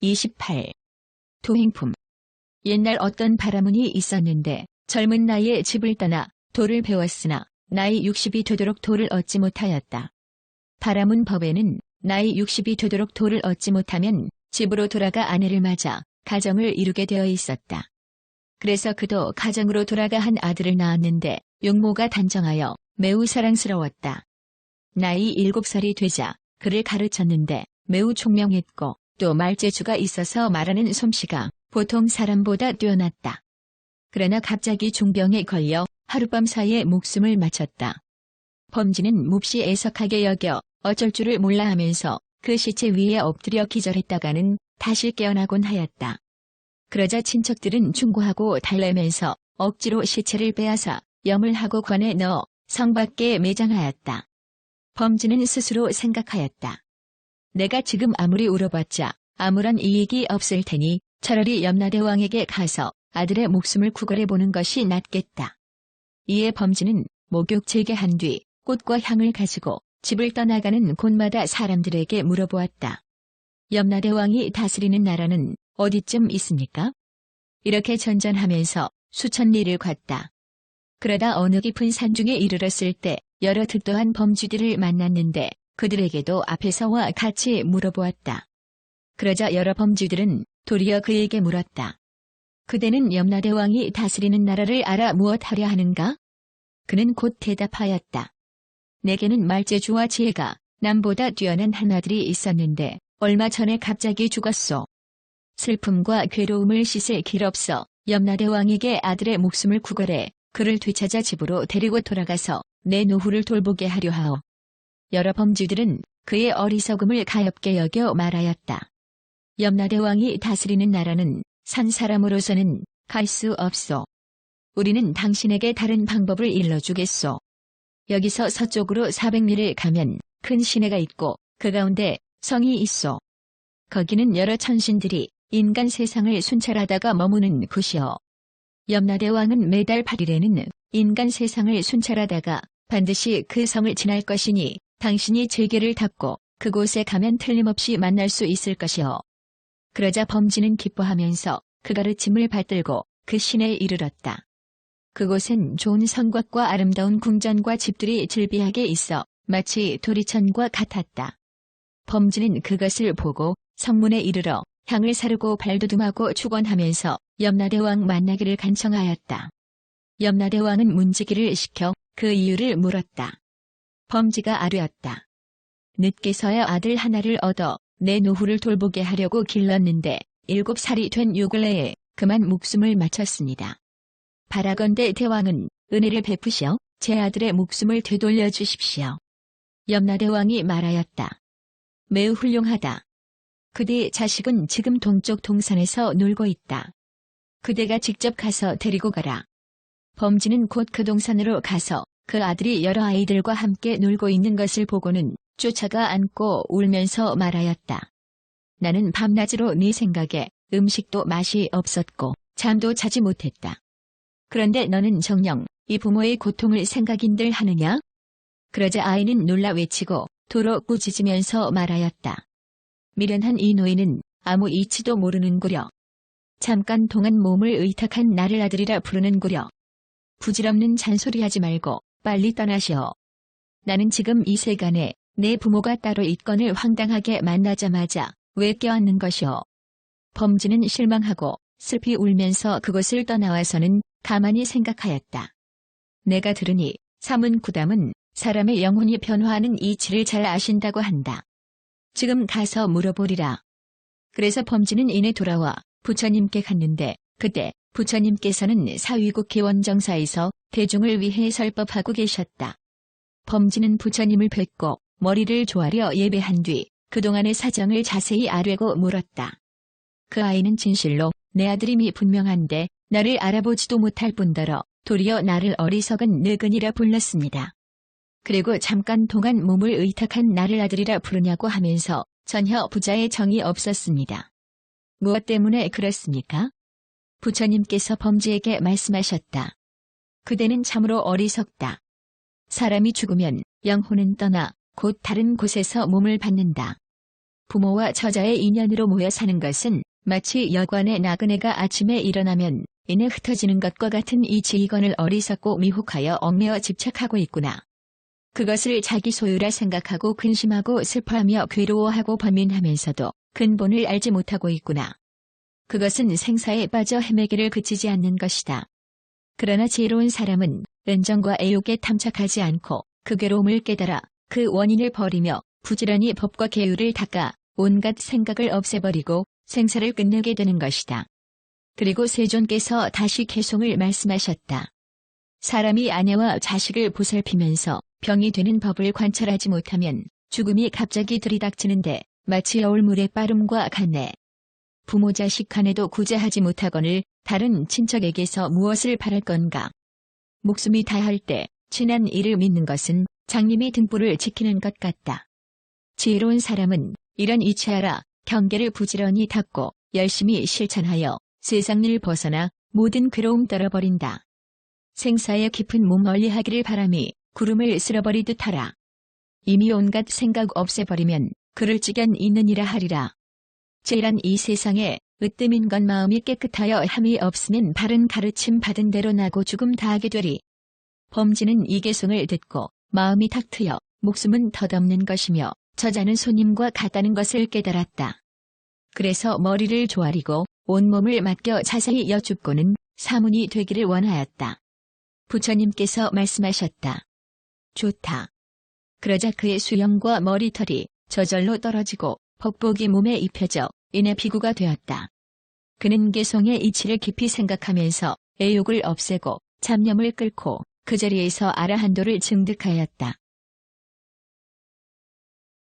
28. 도행품. 옛날 어떤 바라문이 있었는데 젊은 나이에 집을 떠나 도를 배웠으나 나이 60이 되도록 도를 얻지 못하였다. 바라문 법에는 나이 60이 되도록 도를 얻지 못하면 집으로 돌아가 아내를 맞아 가정을 이루게 되어 있었다. 그래서 그도 가정으로 돌아가 한 아들을 낳았는데 용모가 단정하여 매우 사랑스러웠다. 나이 7살이 되자 그를 가르쳤는데 매우 총명했고 또 말재주가 있어서 말하는 솜씨가 보통 사람보다 뛰어났다. 그러나 갑자기 중병에 걸려 하룻밤 사이에 목숨을 마쳤다. 범지는 몹시 애석하게 여겨 어쩔 줄을 몰라 하면서 그 시체 위에 엎드려 기절했다가는 다시 깨어나곤 하였다. 그러자 친척들은 충고하고 달래면서 억지로 시체를 빼앗아 염을 하고 관에 넣어 성 밖에 매장하였다. 범지는 스스로 생각하였다. 내가 지금 아무리 울어봤자 아무런 이익이 없을 테니 차라리 염라대왕에게 가서 아들의 목숨을 구걸해보는 것이 낫겠다. 이에 범지는 목욕질게 한 뒤 꽃과 향을 가지고 집을 떠나가는 곳마다 사람들에게 물어보았다. 염라대왕이 다스리는 나라는 어디쯤 있습니까? 이렇게 전전하면서 수천 리를 갔다. 그러다 어느 깊은 산중에 이르렀을 때 여러 득도한 범주들을 만났는데 그들에게도 앞에서와 같이 물어보았다. 그러자 여러 범주들은 도리어 그에게 물었다. 그대는 염라대왕이 다스리는 나라를 알아 무엇하려 하는가? 그는 곧 대답하였다. 내게는 말재주와 지혜가 남보다 뛰어난 한 아들이 있었는데 얼마 전에 갑자기 죽었소. 슬픔과 괴로움을 씻을 길 없어 염라대왕에게 아들의 목숨을 구걸해 그를 되찾아 집으로 데리고 돌아가서 내 노후를 돌보게 하려 하오. 여러 범주들은 그의 어리석음을 가엾게 여겨 말하였다. 염라대왕이 다스리는 나라는 산 사람으로서는 갈 수 없소. 우리는 당신에게 다른 방법을 일러주겠소. 여기서 서쪽으로 400리를 가면 큰 시내가 있고 그 가운데 성이 있소. 거기는 여러 천신들이 인간 세상을 순찰하다가 머무는 곳이오. 염라대왕은 매달 8일에는 인간 세상을 순찰하다가 반드시 그 성을 지날 것이니 당신이 제계를 닫고 그곳에 가면 틀림없이 만날 수 있을 것이오. 그러자 범지는 기뻐하면서 그 가르침을 받들고 그 시내에 이르렀다. 그곳엔 좋은 성곽과 아름다운 궁전과 집들이 즐비하게 있어 마치 도리천과 같았다. 범지는 그것을 보고 성문에 이르러 향을 사르고 발돋움하고 축원하면서 염라대왕 만나기를 간청하였다. 염라대왕은 문지기를 시켜 그 이유를 물었다. 범지가 아뢰었다. 늦게서야 아들 하나를 얻어 내 노후를 돌보게 하려고 길렀는데 7살이 된 요 근래에 그만 목숨을 마쳤습니다. 바라건대 대왕은 은혜를 베푸시어 제 아들의 목숨을 되돌려 주십시오. 염라대왕이 말하였다. 매우 훌륭하다. 그대의 자식은 지금 동쪽 동산에서 놀고 있다. 그대가 직접 가서 데리고 가라. 범지는 곧 그 동산으로 가서 그 아들이 여러 아이들과 함께 놀고 있는 것을 보고는 쫓아가 안고 울면서 말하였다. 나는 밤낮으로 네 생각에 음식도 맛이 없었고 잠도 자지 못했다. 그런데 너는 정녕 이 부모의 고통을 생각인들 하느냐? 그러자 아이는 놀라 외치고 도로 꾸짖으면서 말하였다. 미련한 이 노인은 아무 이치도 모르는구려. 잠깐 동안 몸을 의탁한 나를 아들이라 부르는구려. 부질없는 잔소리하지 말고 빨리 떠나시오. 나는 지금 이 세간에 내 부모가 따로 있건을 황당하게 만나자마자 왜 껴안는 것이오. 범지는 실망하고 슬피 울면서 그곳을 떠나와서는 가만히 생각하였다. 내가 들으니 사문구담은 사람의 영혼이 변화하는 이치를 잘 아신다고 한다. 지금 가서 물어보리라. 그래서 범지는 이내 돌아와 부처님께 갔는데 그때 부처님께서는 사위국 기원정사에서 대중을 위해 설법하고 계셨다. 범지는 부처님을 뵙고 머리를 조아려 예배한 뒤 그동안의 사정을 자세히 아뢰고 물었다. 그 아이는 진실로 내 아들임이 분명한데 나를 알아보지도 못할 뿐더러 도리어 나를 어리석은 늙은이라 불렀습니다. 그리고 잠깐 동안 몸을 의탁한 나를 아들이라 부르냐고 하면서 전혀 부자의 정이 없었습니다. 무엇 때문에 그렇습니까? 부처님께서 범지에게 말씀하셨다. 그대는 참으로 어리석다. 사람이 죽으면 영혼은 떠나 곧 다른 곳에서 몸을 받는다. 부모와 처자의 인연으로 모여 사는 것은 마치 여관의 나그네가 아침에 일어나면 이내 흩어지는 것과 같은 이 지휘관을 어리석고 미혹하여 얽매어 집착하고 있구나. 그것을 자기 소유라 생각하고 근심하고 슬퍼하며 괴로워하고 번민하면서도 근본을 알지 못하고 있구나. 그것은 생사에 빠져 헤매기를 그치지 않는 것이다. 그러나 지혜로운 사람은 은정과 애욕에 탐착하지 않고 그 괴로움을 깨달아 그 원인을 버리며 부지런히 법과 계율을 닦아 온갖 생각을 없애버리고 생사를 끝내게 되는 것이다. 그리고 세존께서 다시 개송을 말씀하셨다. 사람이 아내와 자식을 보살피면서 병이 되는 법을 관찰하지 못하면 죽음이 갑자기 들이닥치는데 마치 여울물의 빠름과 같네. 부모 자식 간에도 구제하지 못하거늘 다른 친척에게서 무엇을 바랄 건가. 목숨이 다할 때 친한 이를 믿는 것은 장님이 등불을 지키는 것 같다. 지혜로운 사람은 이런 이치 알아 경계를 부지런히 닦고 열심히 실천하여 세상을 벗어나 모든 괴로움 떨어버린다. 생사의 깊은 몸 멀리하기를 바람이 구름을 쓸어버리듯 하라. 이미 온갖 생각 없애버리면 그를 지견 있느니라 하리라. 제일한 이 세상에 으뜸인 건 마음이 깨끗하여 함이 없으면 바른 가르침 받은 대로 나고 죽음 다하게 되리. 범지는 이 개송을 듣고 마음이 탁 트여 목숨은 덧없는 것이며 저자는 손님과 같다는 것을 깨달았다. 그래서 머리를 조아리고 온몸을 맡겨 자세히 여쭙고는 사문이 되기를 원하였다. 부처님께서 말씀하셨다. 좋다. 그러자 그의 수염과 머리털이 저절로 떨어지고 벅복이 몸에 입혀져 이내 비구가 되었다. 그는 개송의 이치를 깊이 생각하면서 애욕을 없애고 잡념을 끓고 그 자리에서 아라한도를 증득하였다.